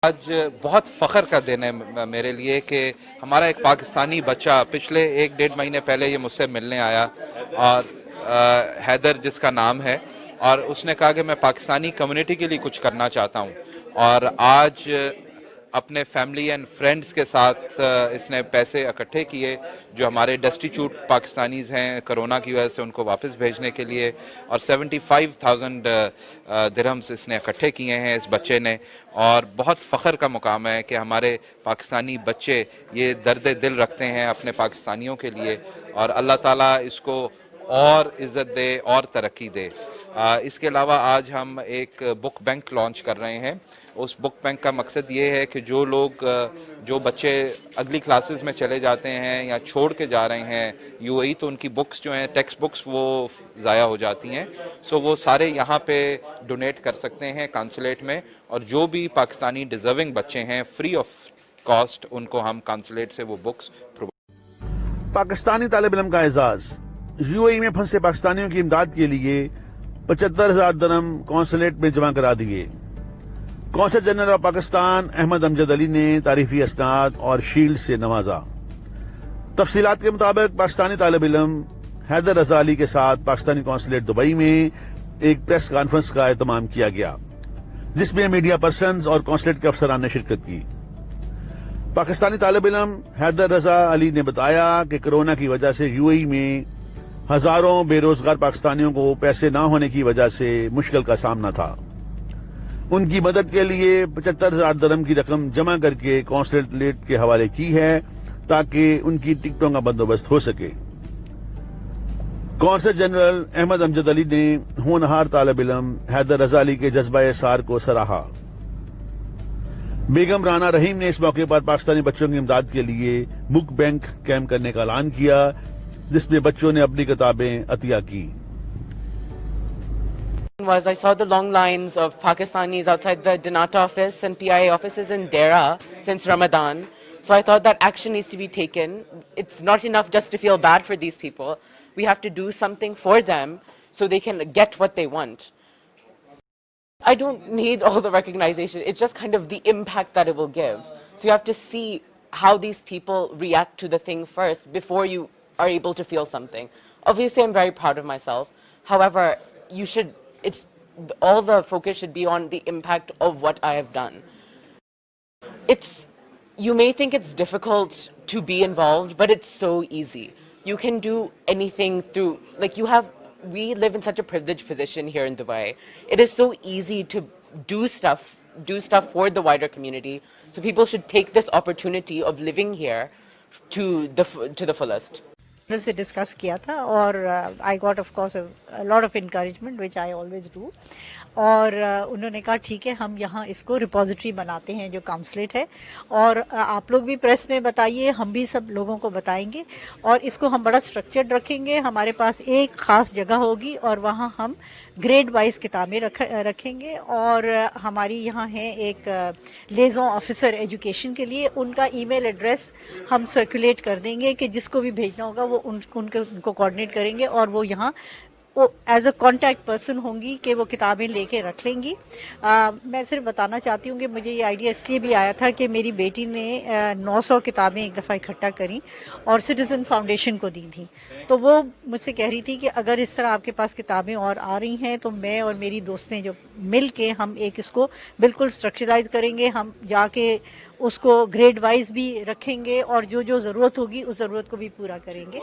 آج بہت فخر کا دن ہے میرے لیے کہ ہمارا ایک پاکستانی بچہ پچھلے 1-1.5 مہینے پہلے یہ مجھ سے ملنے آیا، اور حیدر جس کا نام ہے، اور اس نے کہا کہ میں پاکستانی کمیونٹی کے لیے کچھ کرنا چاہتا ہوں، اور آج اپنے فیملی اینڈ فرینڈز کے ساتھ اس نے پیسے اکٹھے کیے جو ہمارے ڈسٹیچیوٹ پاکستانیز ہیں کرونا کی وجہ سے ان کو واپس بھیجنے کے لیے، اور 75,000 درہمز اس نے اکٹھے کیے ہیں اس بچے نے، اور بہت فخر کا مقام ہے کہ ہمارے پاکستانی بچے یہ درد دل رکھتے ہیں اپنے پاکستانیوں کے لیے، اور اللہ تعالیٰ اس کو اور عزت دے اور ترقی دے۔ اس کے علاوہ آج ہم ایک بک بینک لانچ کر رہے ہیں۔ اس بک بینک کا مقصد یہ ہے کہ جو بچے اگلی کلاسز میں چلے جاتے ہیں یا چھوڑ کے جا رہے ہیں یو اے ای، تو ان کی بکس جو ہیں ٹیکسٹ بکس وہ ضائع ہو جاتی ہیں، سو وہ سارے یہاں پہ ڈونیٹ کر سکتے ہیں کانسولیٹ میں، اور جو بھی پاکستانی ڈیزرونگ بچے ہیں فری آف کاسٹ ان کو ہم کانسولیٹ سے وہ بکس پاکستانی طالب علم کا اعزاز، یو اے ای میں پھنسے پاکستانیوں کی امداد کے لیے 75,000 درہم کونسولیٹ میں جمع کرا دیے۔ قونصل جنرل آف پاکستان احمد امجد علی نے تعریفی اسناد اور شیلڈ سے نوازا۔ تفصیلات کے مطابق پاکستانی طالب علم حیدر رضا علی کے ساتھ پاکستانی کونسولیٹ دبئی میں ایک پریس کانفرنس کا اہتمام کیا گیا، جس میں میڈیا پرسنز اور کونسولیٹ کے افسران نے شرکت کی۔ پاکستانی طالب علم حیدر رضا علی نے بتایا کہ کرونا کی وجہ سے یو اے ای میں ہزاروں بے روزگار پاکستانیوں کو پیسے نہ ہونے کی وجہ سے مشکل کا سامنا تھا۔ ان کی مدد کے لیے 75,000 درہم کی رقم جمع کر کے کونسولیٹ کے حوالے کی ہے تاکہ ان کی ٹکٹوں کا بندوبست ہو سکے۔ قونصل جنرل احمد امجد علی نے ہونہار طالب علم حیدر رضا علی کے جذبہ اظہار کو سراہا۔ بیگم رانا رحیم نے اس موقع پر پاکستانی بچوں کی امداد کے لیے بک بینک قائم کرنے کا اعلان کیا، جس میں بچوں نے اپنی کتابیں عطیہ کی۔ I saw the long lines of Pakistanis outside the Dinata office and PIA offices in Dera since Ramadan. So I thought that action needs to be taken. It's not enough just to feel bad for these people. We have to do something for them so they can get what they want. I don't need all the recognition. It's just kind of the impact that it will give. So you have to see how these people react to the thing first before you are able to feel something. Obviously, I'm very proud of myself. However, all the focus should be on the impact of what I have done. You may think it's difficult to be involved, but it's so easy. You can do anything through, we live in such a privileged position here in Dubai. It is so easy to do stuff for the wider community. So people should take this opportunity of living here to the fullest. سے discuss کیا تھا، اور I got of course lot of encouragement which I always do, اور انہوں نے کہا ٹھیک ہے ہم یہاں اس کو ریپوزیٹری بناتے ہیں جو کانسولیٹ ہے، اور آپ لوگ بھی پریس میں بتائیے، ہم بھی سب لوگوں کو بتائیں گے، اور اس کو ہم بڑا اسٹرکچرڈ رکھیں گے۔ ہمارے پاس ایک خاص جگہ ہوگی اور وہاں ہم گریڈ وائز کتابیں رکھیں گے، اور ہماری یہاں ہے ایک لیزون آفیسر ایجوکیشن کے لیے، ان کا ای میل ایڈریس ہم سرکولیٹ کر دیں گے کہ جس کو بھی بھیجنا ہوگا وہ ان کو کوآرڈینیٹ کریں گے، اور وہ یہاں ایز اے کانٹیکٹ پرسن ہوں گی کہ وہ کتابیں لے کے رکھ لیں گی۔ میں صرف بتانا چاہتی ہوں کہ مجھے یہ آئیڈیا اس لیے بھی آیا تھا کہ میری بیٹی نے 900 کتابیں ایک دفعہ اکٹھا کریں اور سٹیزن فاؤنڈیشن کو دی تھیں، تو وہ مجھ سے کہہ رہی تھی کہ اگر اس طرح آپ کے پاس کتابیں اور آ رہی ہیں تو میں اور میری دوستیں جو مل کے ہم ایک اس کو بالکل اسٹرکچرائز کریں گے، ہم جا کے اس کو گریڈ وائز بھی رکھیں گے، اور جو ضرورت ہوگی اس ضرورت کو بھی پورا کریں گے۔